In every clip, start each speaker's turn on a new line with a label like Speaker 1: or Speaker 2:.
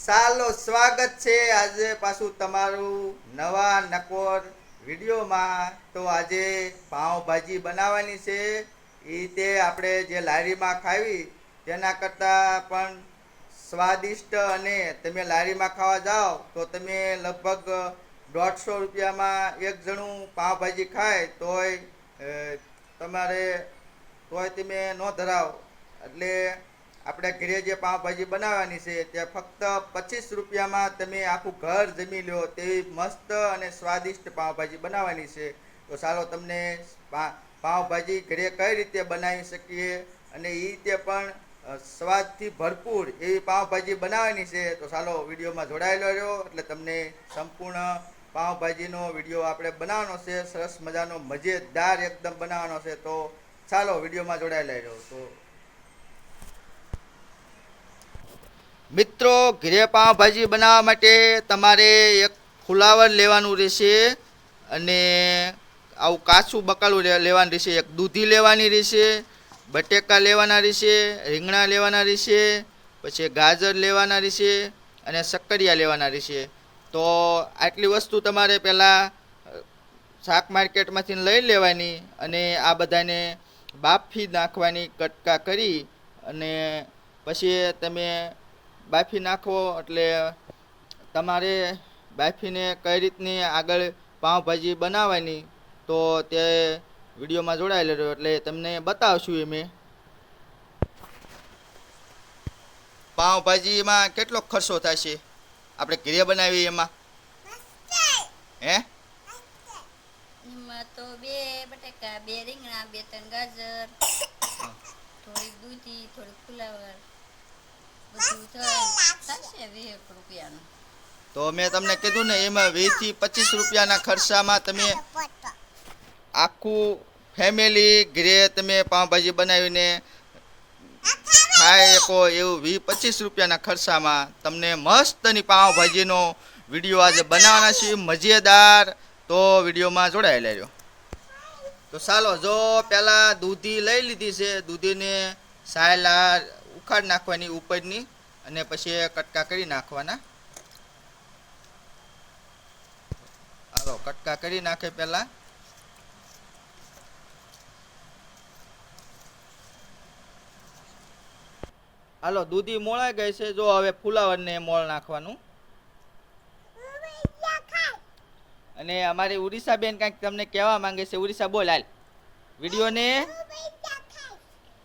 Speaker 1: ચાલો સ્વાગત છે આજે પાછું તમારું નવા નકોર વિડીયોમાં. તો આજે પાઉંભાજી બનાવવાની છે. એ તે આપણે જે લારીમાં ખાવી તેના કરતાં પણ સ્વાદિષ્ટ, અને તમે લારીમાં ખાવા જાઓ તો તમે લગભગ 150 રૂપિયામાં એક જણું પાઉંભાજી ખાય તોય તમારે તમે ન ધરાવો. એટલે આપણે ઘરે જે પાઉંભાજી બનાવવાની છે તે ફક્ત 25 રૂપિયામાં તમે આખું ઘર જમી લો તેવી મસ્ત અને સ્વાદિષ્ટ પાઉંભાજી બનાવવાની છે. તો ચાલો તમને પાઉંભાજી ઘરે કઈ રીતે બનાવી શકીએ અને એ રીતે પણ સ્વાદથી ભરપૂર એવી પાઉંભાજી બનાવવાની છે. તો ચાલો વિડીયોમાં જોડાયેલો રહ્યો એટલે તમને સંપૂર્ણ પાઉંભાજીનો વિડીયો આપણે બનાવવાનો છે. સરસ મજાનો મજેદાર એકદમ બનાવવાનો છે. તો ચાલો વિડીયોમાં જોડાયેલા રહ્યો. તો મિત્રો, ઘરે પાઉંભાજી બનાવવા માટે તમારે એક ફુલાવર લેવાનું રહેશે, અને આવું કાચું બકાલું લેવાનું રહેશે. એક દૂધી લેવાની રહેશે, બટેકા લેવાના રહેશે, રીંગણા લેવાના રહેશે, પછી ગાજર લેવાના રહેશે અને શક્કરિયા લેવાના રહેશે. તો આટલી વસ્તુ તમારે પહેલાં શાક માર્કેટમાંથી લઈ લેવાની, અને આ બધાને બાફી નાખવાની કટકા કરી. અને પછી તમે બાફી નાખો એટલે તમારે બાફીને કઈ રીતની આગળ પાઉંભાજી બનાવવાની તો તે વિડીયોમાં જોડાયેલો રહ્યો એટલે તમને બતાવશું. મેં પાઉંભાજીમાં કેટલો ખર્ચો થશે આપણે ઘરે બનાવીએ એમાં? હે
Speaker 2: એમાં તો 2 બટાકા, 2 રીંગણા, 2-3 ગાજર, થોડીક દૂધી, થોડીક ફુલાવર, બધું થશે 20 રૂપિયાનું.
Speaker 1: તો મેં તમને કીધું ને, એમાં 20 થી 25 રૂપિયાના ખર્ચામાં તમે આખું ફેમિલી ઘરે તમે પાઉંભાજી બનાવીને ખાઈ શકો એવું 20-25 રૂપિયાના ખર્ચામાં તમને મસ્તની પાઉંભાજીનો વિડીયો આજે બનાવવાના છે, મજેદાર. તો વિડીયોમાં જોડાયેલા રહ્યો. તો ચાલો, જો પહેલાં દૂધી લઈ લીધી છે, દૂધીને સાયલા ઉખાડી નાખવાની ઉપરની, અને પછી કટકા કરી નાખવાના. હાલો, કટકા કરી નાખે પહેલાં. હાલો, દૂધી મોળાઈ ગઈ છે. જો હવે ફુલાવરને મોળ નાખવાનું. અને અમારી ઉડીસા બેન કાંઈક તમને કહેવા માંગે છે. ઉડીસા બોલ હાલ. વિડીયોને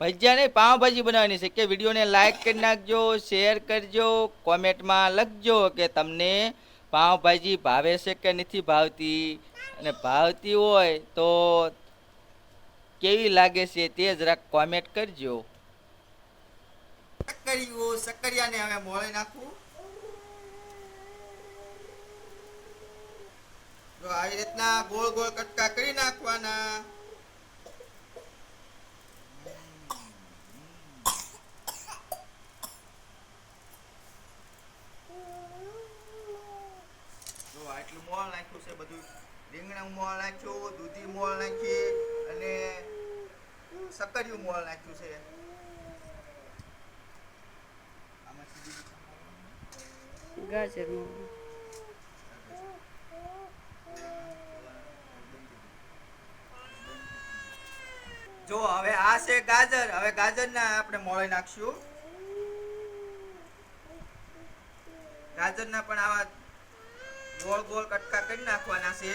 Speaker 1: ભજીયા નહીં, પાઉંભાજી બનાવવાની છે. કે વિડીયોને લાઈક કરી નાખજો, શેર કરજો, કોમેન્ટમાં લખજો કે તમને પાઉંભાજી ભાવે છે કે નથી ભાવતી, અને ભાવતી હોય તો કેવી લાગે છે તે જરાક કોમેન્ટ કરજો. સક્કરિયાને હવે મોળી નાખવું. તો આવી રીતના ગોળ ગોળ કટકા કરી નાખવાના. જો આટલું મોળ નાખ્યું છે બધું. રીંગણા મોળ નાખ્યું, દૂધી મોળ નાખી, અને સક્કરિયું મોળ નાખ્યું છે.
Speaker 2: ગાજરનું
Speaker 1: જો હવે આ છે ગાજર. હવે ગાજરના આપણે મોળી નાખશું. ગાજરના પણ આવા ગોળ ગોળ કટકા કરી નાખવાના છે.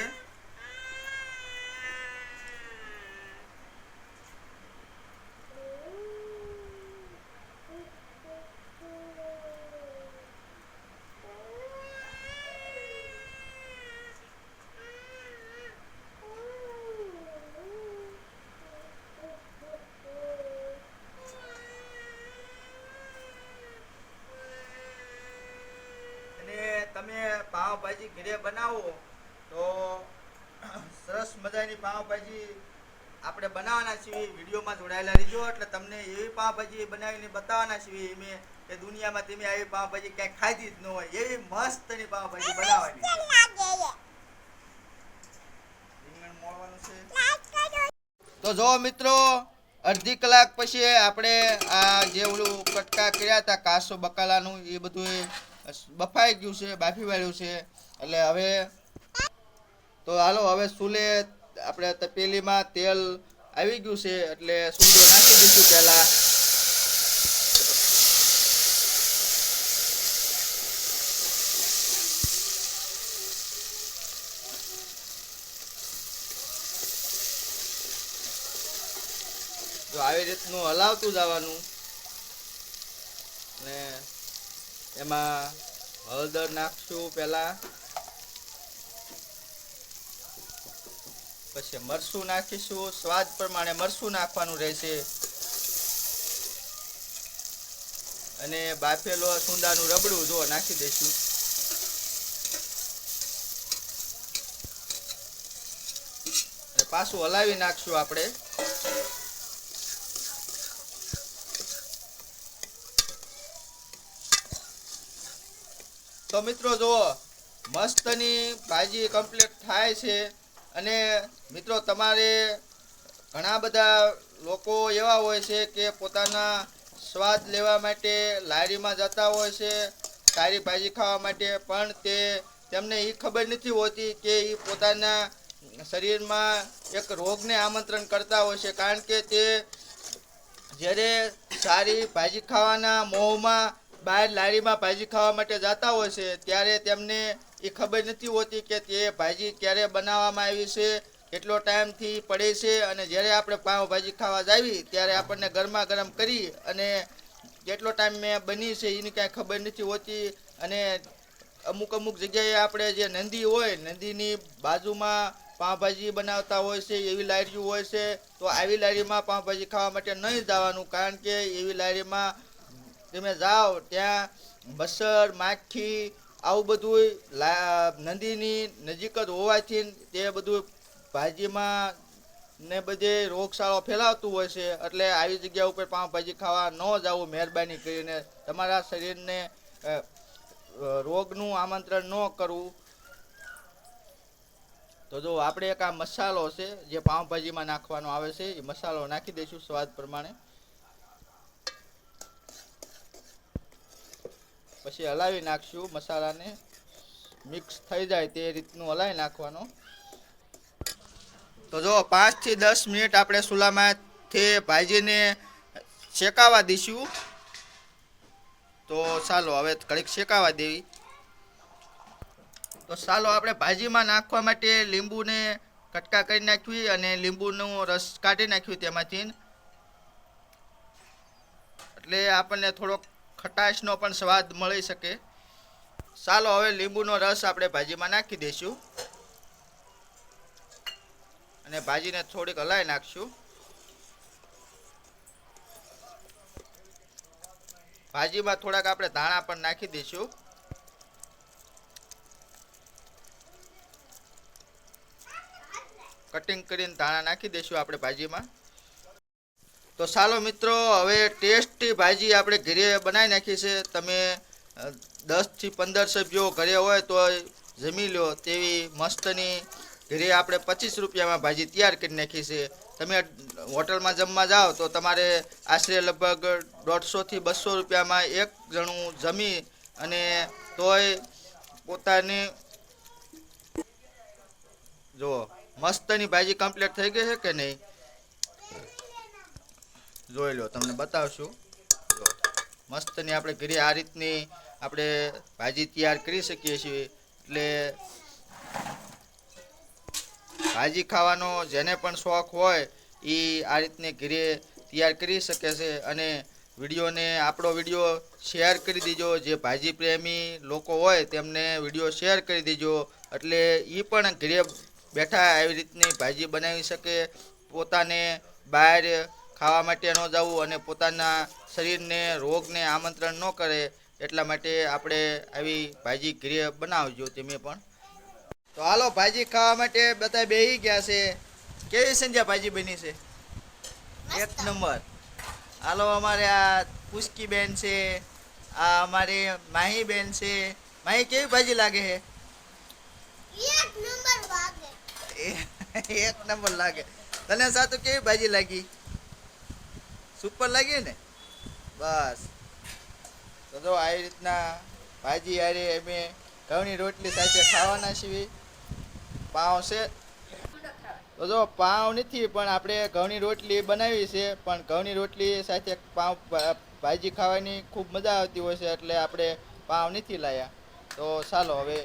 Speaker 1: તમે પાવભાજી ઘરે બનાવો તો સરસ મજાની પાવભાજી આપણે બનાવવાના છીએ. વિડીયોમાં જોડાયેલા રહેજો એટલે તમને એવી પાવભાજી બનાવીને બતાવવાના છીએ મેં કે દુનિયામાં તમે આવી પાવભાજી ક્યાંય ખાધી જ ન હોય એવી મસ્તની પાવભાજી બનાવવાની. રીંગણ મોળવાનું છે. તો જો મિત્રો, અડધી કલાક પછી આપણે આ જે ઓલું કટકા કર્યા હતા કાસો બકાલાનું એ બધું બફાઈ ગયું છે, બાફી વાળ્યું છે. એટલે હવે તો હાલો હવે ચૂલે આપણે તપેલીમાં તેલ આવી ગયું છે એટલે સૂંદો નાખી દઈશું પહેલા. તો આવી રીતનું હલાવતું જવાનું ને એમાં હળદર નાખશું પહેલા, પછી મરચું નાખીશું. સ્વાદ પ્રમાણે મરચું નાખવાનું રહેશે અને બાફેલો સુંદાનું રબડું જો નાખી દઈશું. અને પાછું હલાવી નાખશું આપણે. તો મિત્રો જુઓ મસ્તની ભાજી કમ્પ્લીટ થાય છે. અને મિત્રો તમારે ઘણા બધા લોકો એવા હોય છે કે પોતાના સ્વાદ લેવા માટે લારીમાં જતા હોય છે સારી ભાજી ખાવા માટે, પણ તેમને એ ખબર નથી હોતી કે એ પોતાના શરીરમાં એક રોગને આમંત્રણ કરતા હોય છે. કારણ કે તે જ્યારે સારી ભાજી ખાવાના મોહમાં બહાર લારીમાં ભાજી ખાવા માટે જતા હોય છે ત્યારે તેમને એ ખબર નથી હોતી કે તે ભાજી ક્યારે બનાવવામાં આવી છે, કેટલો ટાઈમથી પડે છે. અને જ્યારે આપણે પાઉંભાજી ખાવા જાવી ત્યારે આપણને ગરમા ગરમ કરી અને કેટલો ટાઈમ મેં બની છે એની કાંઈ ખબર નથી હોતી. અને અમુક અમુક જગ્યાએ આપણે જે નંદી હોય, નંદીની બાજુમાં પાઉંભાજી બનાવતા હોય છે, એવી લારીઓ હોય છે. તો આવી લારીમાં પાઉંભાજી ખાવા માટે નહીં જવાનું, કારણ કે એવી લારીમાં તમે જાઓ ત્યાં મચ્છર, માખી આવું બધું નદીની નજીક જ હોવાથી તે બધું ભાજીમાં ને બધે રોગચાળો ફેલાવતું હોય છે. એટલે આવી જગ્યા ઉપર પાઉંભાજી ખાવા ન જવું મહેરબાની કરીને. તમારા શરીરને રોગનું આમંત્રણ ન કરવું. તો જો આપણે એક આ મસાલો છે જે પાઉંભાજીમાં નાખવાનો આવે છે, એ મસાલો નાખી દઈશું સ્વાદ પ્રમાણે. પછી હલાવી નાખશું મસાલાને, મિક્સ થઈ જાય તે રીતનું હલાવી નાખવાનો. તો જો 5 થી 10 મિનિટ આપણે ચૂલામાંથી ભાજીને શેકાવા દઈશું. તો ચાલો હવે ઘડીક શેકાવા દેવી. તો ચાલો આપણે ભાજીમાં નાખવા માટે લીંબુને કટકા કરી નાખવી અને લીંબુનો રસ કાઢી નાખવી તેમાંથી, એટલે આપણને થોડોક ખટાશનો પણ સ્વાદ મળી શકે. ચાલો હવે લીંબુનો રસ આપણે ભાજીમાં નાખી દઈશું અને ભાજીને થોડીક હલાવી નાખશું. ભાજીમાં થોડાક આપણે ધાણા પણ નાખી દઈશું. કટિંગ કરીને ધાણા નાખી દઈશું આપણે ભાજીમાં. તો ચાલો મિત્રો હવે ટેસ્ટી ભાજી આપણે ઘરે બનાવી નાખી છે. તમે 10 થી 15 સભ્યો ઘરે હોય તો જમી લો તેવી મસ્તની ઘરે આપણે 25 રૂપિયામાં ભાજી તૈયાર કરી નાખી છે. તમે હોટલમાં જમવા જાઓ તો તમારે આશરે લગભગ 150 થી 200 રૂપિયામાં એક જણું જમી અને તોય પોતાની જો મસ્તની ભાજી કમ્પ્લીટ થઈ ગઈ છે કે નહીં જોઈ લો, તમને બતાવશું. જો મસ્તની આપણે ઘરે આ રીતની આપણે ભાજી તૈયાર કરી શકીએ છીએ. એટલે ભાજી ખાવાનો જેને પણ શોખ હોય એ આ રીતની ઘરે તૈયાર કરી શકે છે. અને આપણો વિડીયો શેર કરી દેજો. જે ભાજી પ્રેમી લોકો હોય તેમને વિડીયો શેર કરી દેજો, એટલે એ પણ ઘરે બેઠા આવી રીતની ભાજી બનાવી શકે. પોતાને બહાર ખાવા માટે ન જવું અને પોતાના શરીરને રોગને આમંત્રણ ન કરે, એટલા માટે આપણે આવી ભાજી ઘરે બનાવજો તમે પણ. તો હાલો ભાજી ખાવા માટે બધા બેસી ગયા છે. કેવી સંજ્યા ભાજી બની છે? એક નંબર. હાલો અમારે આ પુષ્કી બેન છે, આ અમારી માહી બેન છે. માહી કેવી ભાજી લાગે છે?
Speaker 3: એક નંબર લાગે.
Speaker 1: એક નંબર લાગે. તને સાતું કેવી ભાજી લાગી? સુપર લાગી ને? બસ. તો જો આવી રીતના ભાજી હારે અમે ઘઉંની રોટલી સાથે ખાવાના છીએ. પાઉં છે તો જો પાઉં નથી પણ આપણે ઘઉંની રોટલી બનાવી છે, પણ ઘઉંની રોટલી સાથે પાઉં ભાજી ખાવાની ખૂબ મજા આવતી હોય છે, એટલે આપણે પાઉં નથી લાવ્યા. તો ચાલો હવે